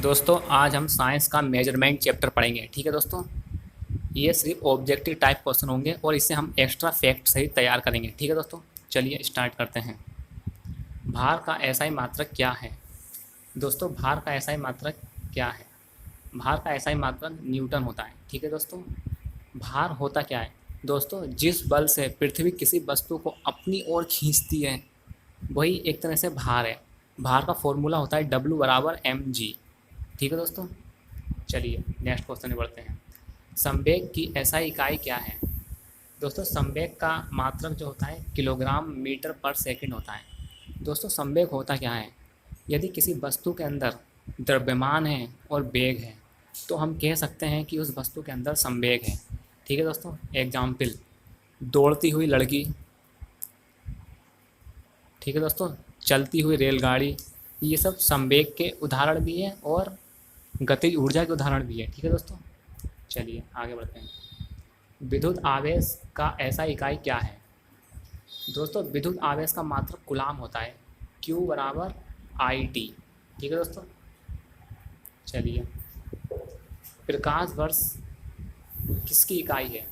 दोस्तों आज हम साइंस का मेजरमेंट चैप्टर पढ़ेंगे। ठीक है दोस्तों, ये सिर्फ ऑब्जेक्टिव टाइप क्वेश्चन होंगे और इससे हम एक्स्ट्रा फैक्ट सहित तैयार करेंगे। ठीक है दोस्तों, चलिए स्टार्ट करते हैं। भार का एसआई मात्रक क्या है? दोस्तों भार का एसआई मात्रक क्या है? भार का एसआई मात्रक न्यूटन होता है। ठीक है दोस्तों, भार होता क्या है? दोस्तों जिस बल से पृथ्वी किसी वस्तु को अपनी ओर खींचती है वही एक तरह से भार है। भार का फॉर्मूला होता है W बराबर mg। ठीक है दोस्तों, चलिए नेक्स्ट क्वेश्चन में बढ़ते हैं। संवेग की एसआई इकाई क्या है? दोस्तों संवेग का मात्रक जो होता है किलोग्राम मीटर पर सेकंड होता है। दोस्तों संवेग होता क्या है? यदि किसी वस्तु के अंदर द्रव्यमान है और वेग है तो हम कह सकते हैं कि उस वस्तु के अंदर संवेग है। ठीक है दोस्तों, एग्जाम्पल दौड़ती हुई लड़की, ठीक है दोस्तों, चलती हुई रेलगाड़ी, ये सब संवेग के उदाहरण भी हैं और गतिज ऊर्जा के उदाहरण भी है। ठीक है दोस्तों, चलिए आगे बढ़ते हैं। विद्युत आवेश का ऐसा इकाई क्या है? दोस्तों विद्युत आवेश का मात्रक कूलाम होता है, Q बराबर IT। ठीक है दोस्तों, चलिए प्रकाश वर्ष किसकी इकाई है?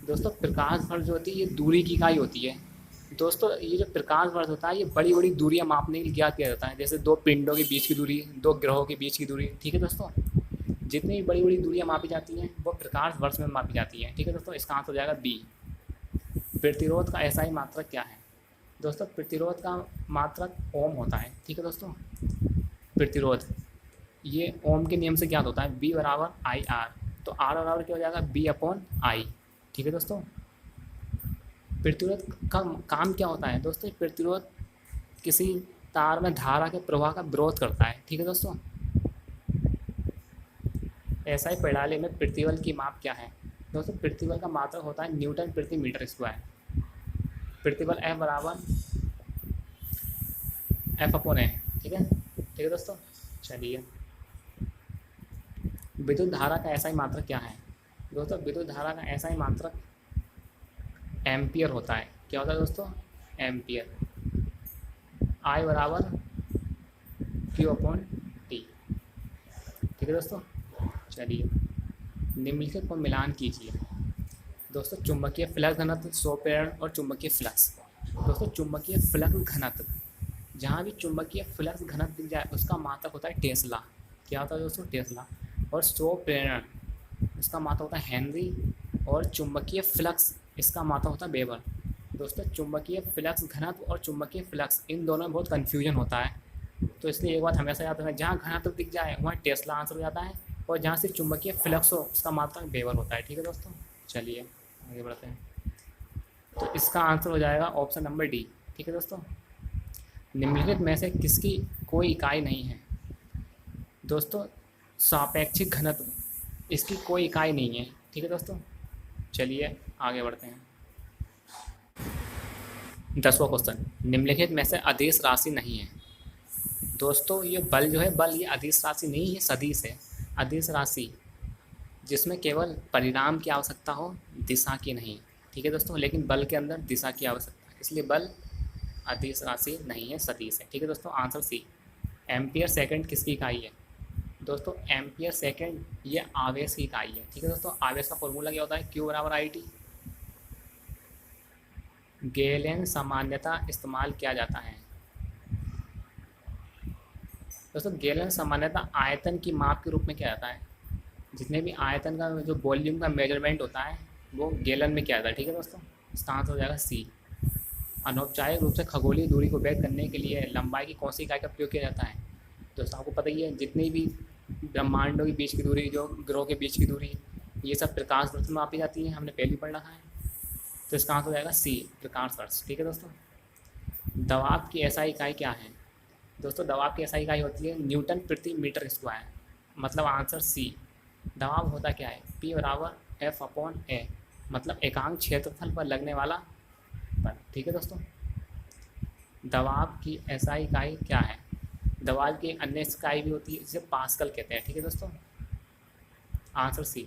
दोस्तों प्रकाश वर्ष जो होती है ये दूरी की इकाई होती है। दोस्तों ये जो प्रकाश वर्ष होता है ये बड़ी बड़ी दूरियां मापने के लिए ज्ञात किया जाता है, जैसे दो पिंडों के बीच की दूरी, दो ग्रहों के बीच की दूरी। ठीक है दोस्तों, जितनी भी बड़ी बड़ी दूरियां मापी जाती हैं वो प्रकाश वर्ष में मापी जाती हैं। ठीक है दोस्तों, इसका आंसर हो जाएगा बी। प्रतिरोध का एसआई मात्रक क्या है? दोस्तों प्रतिरोध का मात्रक ओम होता है। ठीक है दोस्तों, प्रतिरोध ये ओम के नियम से ज्ञात होता है, बी बराबर आई आर। तो आर बराबर क्या हो जाएगा? B upon I. ठीक है दोस्तों, प्रतिरोध का काम क्या होता है? दोस्तों प्रतिरोध किसी तार में धारा के प्रवाह का विरोध करता है। ठीक है दोस्तों, एसआई प्रणाली में प्रतिबल की माप क्या है? दोस्तों प्रतिबल का मात्रक होता है न्यूटन प्रति मीटर स्क्वायर। प्रतिबल F बराबर F अपॉन ए। ठीक है, ठीक है दोस्तों, चलिए विद्युत धारा का एसआई मात्रक क्या है? दोस्तों विद्युत धारा का एसआई मात्रक एम्पियर होता है। क्या होता है दोस्तों? एम्पियर। I बराबर Q अपॉन टी। ठीक है दोस्तों, चलिए निम्नलिखित को मिलान कीजिए। दोस्तों चुंबकीय फ्लक्स घनत्व, स्वप्रेरण और चुंबकीय फ्लक्स। दोस्तों चुंबकीय फ्लक्स घनत्व, जहाँ भी चुंबकीय फ्लक्स घनत्व दिख जाए उसका मात्रक होता है टेस्ला। क्या होता है दोस्तों? टेस्ला। और स्वप्रेरण इसका मात्रक होता है हेनरी, और चुंबकीय फ्लक्स इसका मात्रक होता है वेबर। दोस्तों चुंबकीय फ्लक्स घनत्व और चुंबकीय फ्लक्स इन दोनों में बहुत कन्फ्यूजन होता है, तो इसलिए एक बात हमेशा याद रखना, जहाँ घनत्व दिख जाए वहाँ टेस्ला आंसर हो जाता है, और जहाँ सिर्फ चुंबकीय फ्लक्स हो उसका मात्रक वेबर होता है। ठीक है दोस्तों, चलिए आगे बढ़ते हैं। तो इसका आंसर हो जाएगा ऑप्शन नंबर डी। ठीक है दोस्तों, निम्नलिखित में से किसकी कोई इकाई नहीं है? दोस्तों सापेक्षिक घनत्व, इसकी कोई इकाई नहीं है। ठीक है दोस्तों, चलिए आगे बढ़ते हैं। 10वां क्वेश्चन, निम्नलिखित में से अदिश राशि नहीं है। दोस्तों ये बल जो है, बल ये अदिश राशि नहीं है, सदिश है। अदिश राशि जिसमें केवल परिणाम की आवश्यकता हो, दिशा की नहीं। ठीक है दोस्तों, लेकिन बल के अंदर दिशा की आवश्यकता है, इसलिए बल अदिश राशि नहीं है, सदिश है। ठीक है दोस्तों, आंसर सी। एम्पियर सेकंड किसकी इकाई है? दोस्तों एम्पियर सेकंड ये आवेश की इकाई है। ठीक है दोस्तों, आवेश का फॉर्मूला क्या होता है? Q बराबर IT। गेलेन सामान्यता इस्तेमाल किया जाता है। दोस्तों गेलन सामान्यता आयतन की माप के रूप में किया जाता है। जितने भी आयतन का जो वॉल्यूम का मेजरमेंट होता है वो गैलन में किया जाता है। ठीक है दोस्तों, इसका आंसर हो जाएगा सी। अनौपचारिक रूप से खगोलीय दूरी को व्यक्त करने के लिए लंबाई की कौन सी इकाई का प्रयोग किया जाता है? दोस्तों आपको पता ही है, जितनी भी ब्रह्मांडों के बीच की दूरी, जो ग्रहों के बीच की दूरी, ये सब प्रकाश वर्ष में मापी जाती है, हमने पहले पढ़ रखा है। तो इसका आंसर हो जाएगा सी, प्रकाश वर्ष। ठीक है दोस्तों, दबाव की ऐसा इकाई क्या है? दोस्तों दबाव की ऐसा इकाई होती है न्यूटन प्रति मीटर स्क्वायर। मतलब आंसर सी। दबाव होता क्या है? P बराबर F अपॉन ए, मतलब एकांक क्षेत्रफल पर लगने वाला बल। ठीक है दोस्तों, दबाव की एसआई इकाई क्या है? दबाव की एक अन्य इकाई भी होती है जिसे पास्कल कहते हैं। ठीक है दोस्तों, आंसर सी।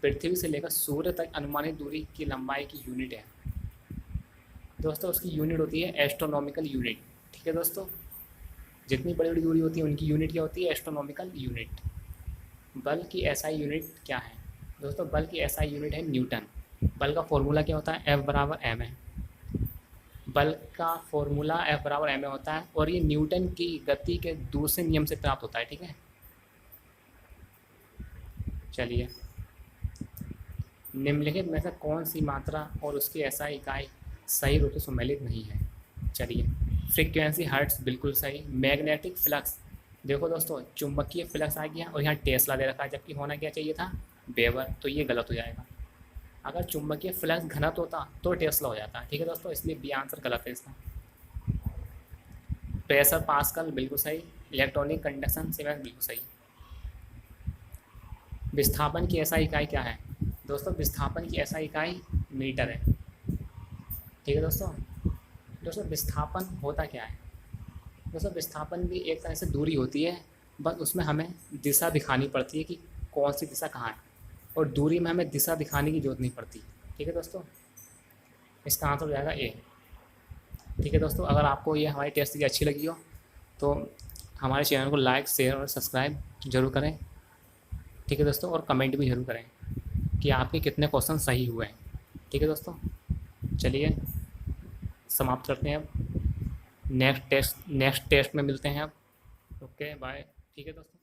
पृथ्वी से लेकर सूर्य तक अनुमानित दूरी की लंबाई की यूनिट है। दोस्तों उसकी यूनिट होती है एस्ट्रोनॉमिकल यूनिट। ठीक है दोस्तों, जितनी बड़ी बड़ी दूरी होती है उनकी यूनिट क्या होती है? Astronomical unit. बल की एसआई यूनिट क्या है दोस्तों? बल की एसआई यूनिट है न्यूटन। बल का फॉर्मूला क्या होता है? F बराबर एम है। बल का फॉर्मूला F बराबर एम होता है और ये न्यूटन की गति के दूसरे नियम से प्राप्त होता है, ठीक है। चलिए, निम्नलिखित में से कौन सी मात्रा और उसकी एसआई इकाई सही रूप से सम्मिलित नहीं है? चलिए, फ्रीक्वेंसी हर्ट्स बिल्कुल सही। मैग्नेटिक फ्लक्स, देखो दोस्तों चुंबकीय फ्लक्स आ गया और यहाँ टेस्ला दे रखा है, जबकि होना क्या चाहिए था? वेबर, तो ये गलत हो जाएगा। अगर चुंबकीय फ्लक्स घनत्व होता तो टेस्ला हो जाता, ठीक है दोस्तों, इसलिए बी आंसर गलत है इसका। प्रेशर पास्कल बिल्कुल सही। इलेक्ट्रॉनिक कंडक्शन सीमेंस बिल्कुल सही। विस्थापन की ऐसा इकाई क्या है दोस्तों? विस्थापन की ऐसा इकाई मीटर है, ठीक है दोस्तों। दोस्तों विस्थापन होता क्या है? दोस्तों विस्थापन भी एक तरह से दूरी होती है, बस उसमें हमें दिशा दिखानी पड़ती है कि कौन सी दिशा कहाँ है, और दूरी में हमें दिशा दिखाने की जरूरत नहीं पड़ती, ठीक है दोस्तों। इसका आंसर हो जाएगा ए। ठीक है दोस्तों, अगर आपको ये हमारी टेस्ट सीरीज अच्छी लगी हो तो हमारे चैनल को लाइक, शेयर और सब्सक्राइब जरूर करें, ठीक है दोस्तों, और कमेंट भी जरूर करें कि आपके कितने क्वेश्चन सही हुए हैं, ठीक है दोस्तों। चलिए समाप्त करते हैं अब, नेक्स्ट टेस्ट में मिलते हैं अब। ओके बाय, ठीक है दोस्तों।